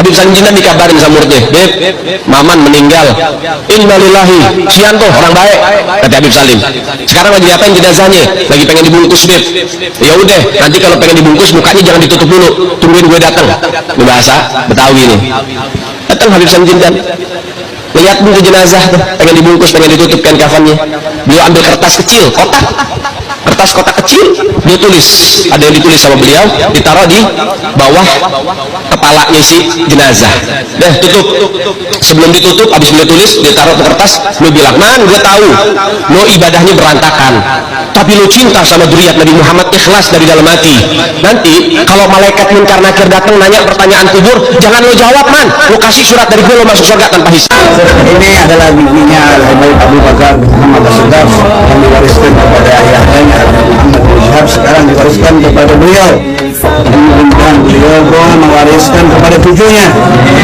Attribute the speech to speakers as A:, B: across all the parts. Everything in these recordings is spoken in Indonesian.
A: Habib Salim Jindan dikabarin sama muridnya, Beb, Maman meninggal. Innalillahi, sian tuh orang baik, kata Habib Salim. Sekarang lagi diapain jenazahnya? Lagi pengen dibungkus, Beb. Ya udah, nanti kalau pengen dibungkus mukanya jangan ditutup dulu, tungguin gue datang. Ini bahasa Betawi nih. Datang Habib Salim Jindan, lihat buku jenazah tuh, pengen dibungkus, pengen ditutup kan kafannya. Beliau ambil kertas kecil, kotak kecil, dia tulis, ada yang ditulis sama beliau, ditaruh di bawah kepalanya si jenazah. Dah tutup. Sebelum ditutup, habis beliau tulis, dia taruh ke kertas, beliau bilang, Man, gue tahu lo ibadahnya berantakan, tapi lo cinta sama zuriat Nabi Muhammad, ikhlas dari dalam hati. Nanti kalau malaikat munkar nakir datang nanya pertanyaan kubur, jangan lo jawab, Man, lo kasih surat dari gue, lo masuk surga tanpa hisab.
B: Ini adalah bibinya Al-Habib Abu Bakar Muhammad As-Siddiq yang diwariskan kepada ayahnya Muhammad bin Syihab, sekarang diwariskan kepada beliau. Dan beliau mewariskan kepada cucunya,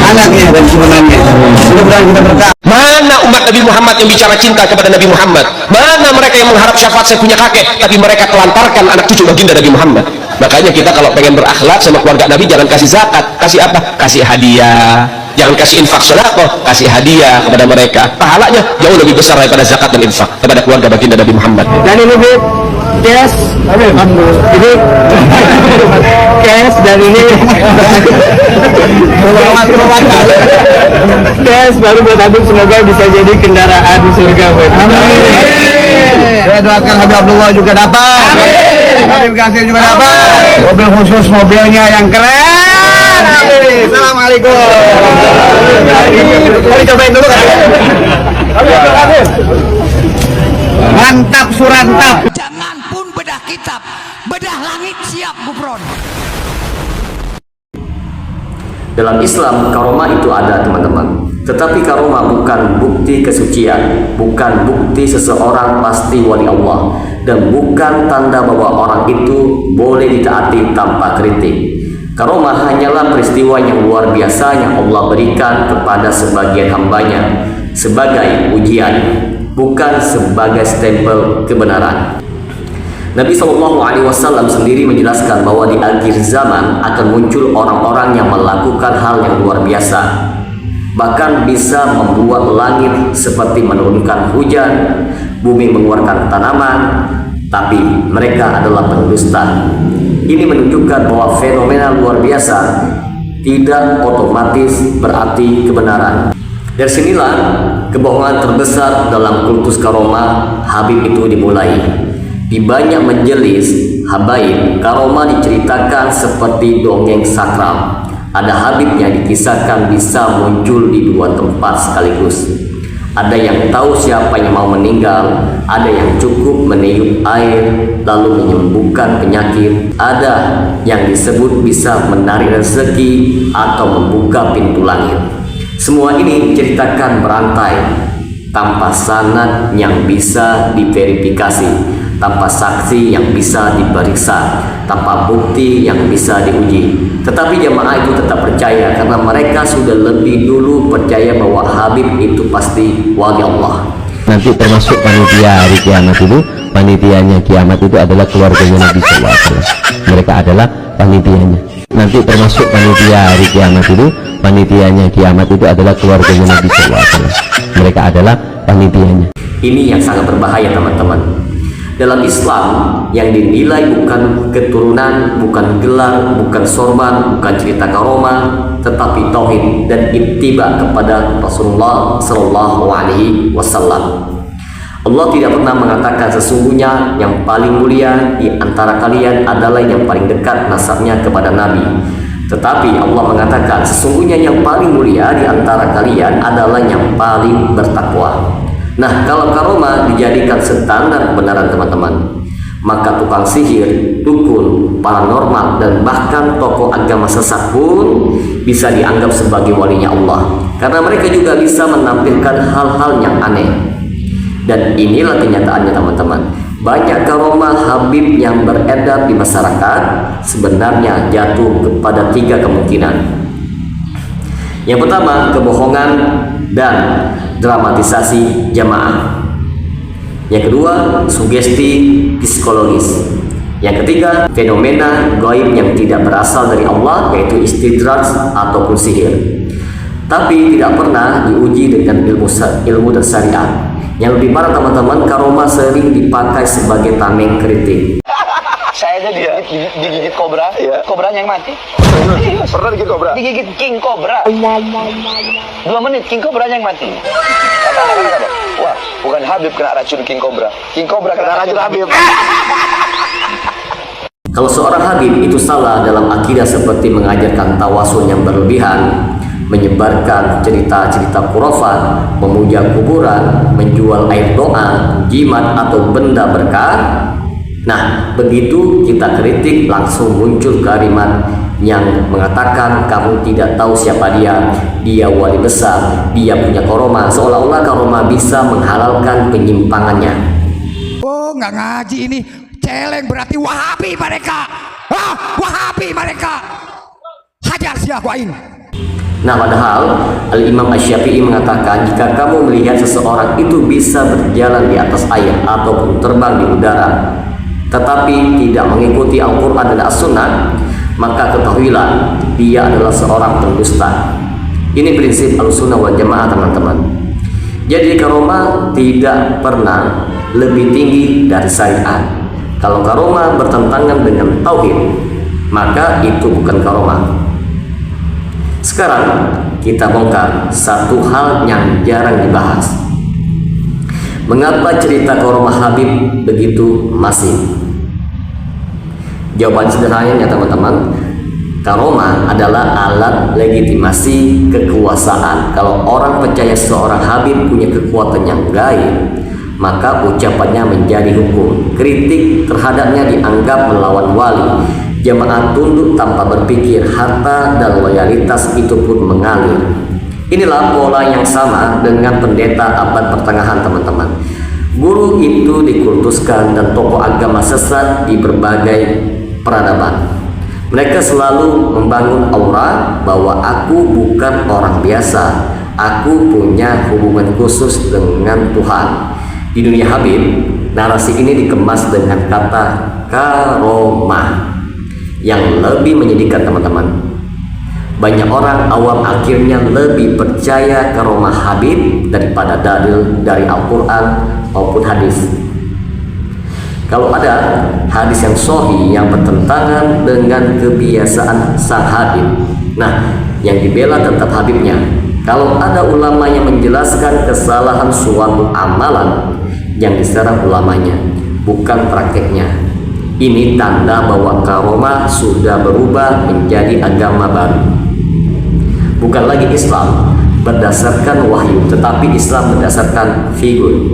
B: anaknya dan turunannya. Mudah-mudahan kita berkah.
A: Mana umat Nabi Muhammad yang bicara cinta kepada Nabi Muhammad? Mana mereka yang mengharap syafaat saya punya kakek, tapi mereka telantarkan anak cucu baginda Nabi Muhammad? Makanya kita kalau pengen berakhlak sama keluarga Nabi, jangan kasih zakat, kasih apa? Kasih hadiah. Jangan kasih infak sedekah, kasih hadiah kepada mereka. Pahalanya jauh lebih besar daripada zakat dan infak kepada keluarga baginda Nabi Muhammad.
B: Dan ini cash, ini cash, dan ini cash baru buat Habib, semoga bisa jadi kendaraan di surga buat Habib. Saya doakan Habib Abdullah juga dapat, Habib Kasir juga dapat mobil khusus, mobilnya yang keren. Assalamualaikum. Mari cobain dulu kan. Mantap surantap.
C: Jangan pun bedah kitab, bedah langit siap gufron.
D: Dalam Islam, karomah itu ada, teman-teman. Tetapi karomah bukan bukti kesucian, bukan bukti seseorang pasti wali Allah, dan bukan tanda bahwa orang itu boleh ditaati tanpa kritik. Karomah hanyalah peristiwa yang luar biasa yang Allah berikan kepada sebagian hambanya sebagai ujian, bukan sebagai stempel kebenaran. Nabi SAW sendiri menjelaskan bahwa di akhir zaman akan muncul orang-orang yang melakukan hal yang luar biasa, bahkan bisa membuat langit seperti menurunkan hujan, bumi mengeluarkan tanaman, tapi mereka adalah pendusta. Ini menunjukkan bahwa fenomena luar biasa tidak otomatis berarti kebenaran. Dari sinilah kebohongan terbesar dalam kultus karomah Habib itu dimulai. Di banyak majelis habaib, karomah diceritakan seperti dongeng sakral. Ada Habib yang dikisahkan bisa muncul di dua tempat sekaligus. Ada yang tahu siapa yang mau meninggal, ada yang cukup meniup air lalu menyembuhkan penyakit, ada yang disebut bisa menarik rezeki atau membuka pintu langit. Semua ini diceritakan berantai, tanpa sanad yang bisa diverifikasi, tanpa saksi yang bisa diperiksa, tanpa bukti yang bisa diuji. Tetapi jamaah itu tetap percaya karena mereka sudah lebih dulu percaya bahwa Habib itu pasti wali Allah.
E: Nanti termasuk panitia hari kiamat itu, panitianya kiamat itu adalah keluarganya Nabi SAW. Mereka adalah panitianya. Nanti termasuk panitia hari kiamat itu, panitianya kiamat itu adalah keluarganya Nabi SAW. Mereka adalah panitianya.
D: Ini yang sangat berbahaya, teman-teman. Dalam Islam yang dinilai bukan keturunan, bukan gelar, bukan sorban, bukan cerita karomah, tetapi tauhid dan ittiba kepada Rasulullah Sallallahu Alaihi Wasallam. Allah tidak pernah mengatakan sesungguhnya yang paling mulia di antara kalian adalah yang paling dekat nasabnya kepada Nabi. Tetapi Allah mengatakan sesungguhnya yang paling mulia di antara kalian adalah yang paling bertakwa. Nah, kalau karomah dijadikan standar kebenaran, teman-teman, maka tukang sihir, dukun, paranormal, dan bahkan tokoh agama sesat pun bisa dianggap sebagai walinya Allah, karena mereka juga bisa menampilkan hal-hal yang aneh. Dan inilah kenyataannya, teman-teman. Banyak karomah Habib yang beredar di masyarakat sebenarnya jatuh kepada 3 kemungkinan. Yang pertama, kebohongan dan dramatisasi jamaah. Yang kedua, sugesti psikologis. Yang ketiga, fenomena gaib yang tidak berasal dari Allah, yaitu istidraj ataupun sihir, tapi tidak pernah diuji dengan ilmu dan syariat. Yang lebih parah teman-teman, karomah sering dipakai sebagai tameng kritik.
F: Saya aja digigit kobra, kobranya yang mati.
B: Pernah digigit kobra?
F: Digigit king kobra. 2 menit king kobranya yang mati. Kata, wah, bukan Habib kena racun king kobra. King kobra kena racun Habib.
D: Kalau seorang habib itu salah dalam akidah seperti mengajarkan tawasul yang berlebihan, menyebarkan cerita-cerita khurafat, memuja kuburan, menjual air doa, jimat atau benda berkah. Nah, begitu kita kritik, langsung muncul kalimat yang mengatakan kamu tidak tahu siapa dia wali besar, dia punya karomah, seolah-olah karomah bisa menghalalkan penyimpangannya.
C: Oh, nggak ngaji ini. Celeng berarti Wahabi mereka. Wahabi mereka. Hajar si Aquain.
D: Nah, padahal Al-Imam Asy-Syafi'i mengatakan jika kamu melihat seseorang itu bisa berjalan di atas air ataupun terbang di udara, tetapi tidak mengikuti Al-Quran dan As-Sunnah, maka ketahuilah dia adalah seorang pendusta. Ini prinsip Ahlussunnah wal Jamaah, teman-teman. Jadi karomah tidak pernah lebih tinggi dari syariat. Kalau karomah bertentangan dengan tauhid, maka itu bukan karomah. Sekarang kita bongkar satu hal yang jarang dibahas. Mengapa cerita karomah Habib begitu masif? Jawaban sederhananya teman-teman, karomah adalah alat legitimasi kekuasaan. Kalau orang percaya seorang Habib punya kekuatan yang gaib, maka ucapannya menjadi hukum. Kritik terhadapnya dianggap melawan wali. Jamaah tunduk tanpa berpikir, harta dan loyalitas itu pun mengalir. Inilah pola yang sama dengan pendeta abad pertengahan, teman-teman. Guru itu dikultuskan dan tokoh agama sesat di berbagai peradaban. Mereka selalu membangun aura bahwa aku bukan orang biasa, aku punya hubungan khusus dengan Tuhan. Di dunia Habib, narasi ini dikemas dengan kata karomah yang lebih menyedihkan, teman-teman. Banyak orang awam akhirnya lebih percaya karomah Habib daripada dalil dari Al-Quran maupun hadis. Kalau ada hadis yang sahih yang bertentangan dengan kebiasaan sang Habib, nah yang dibela tetap Habibnya. Kalau ada ulama yang menjelaskan kesalahan suatu amalan, yang diserang ulamanya, bukan prakteknya. Ini tanda bahwa karomah sudah berubah menjadi agama baru. Bukan lagi Islam berdasarkan wahyu, tetapi Islam berdasarkan figur.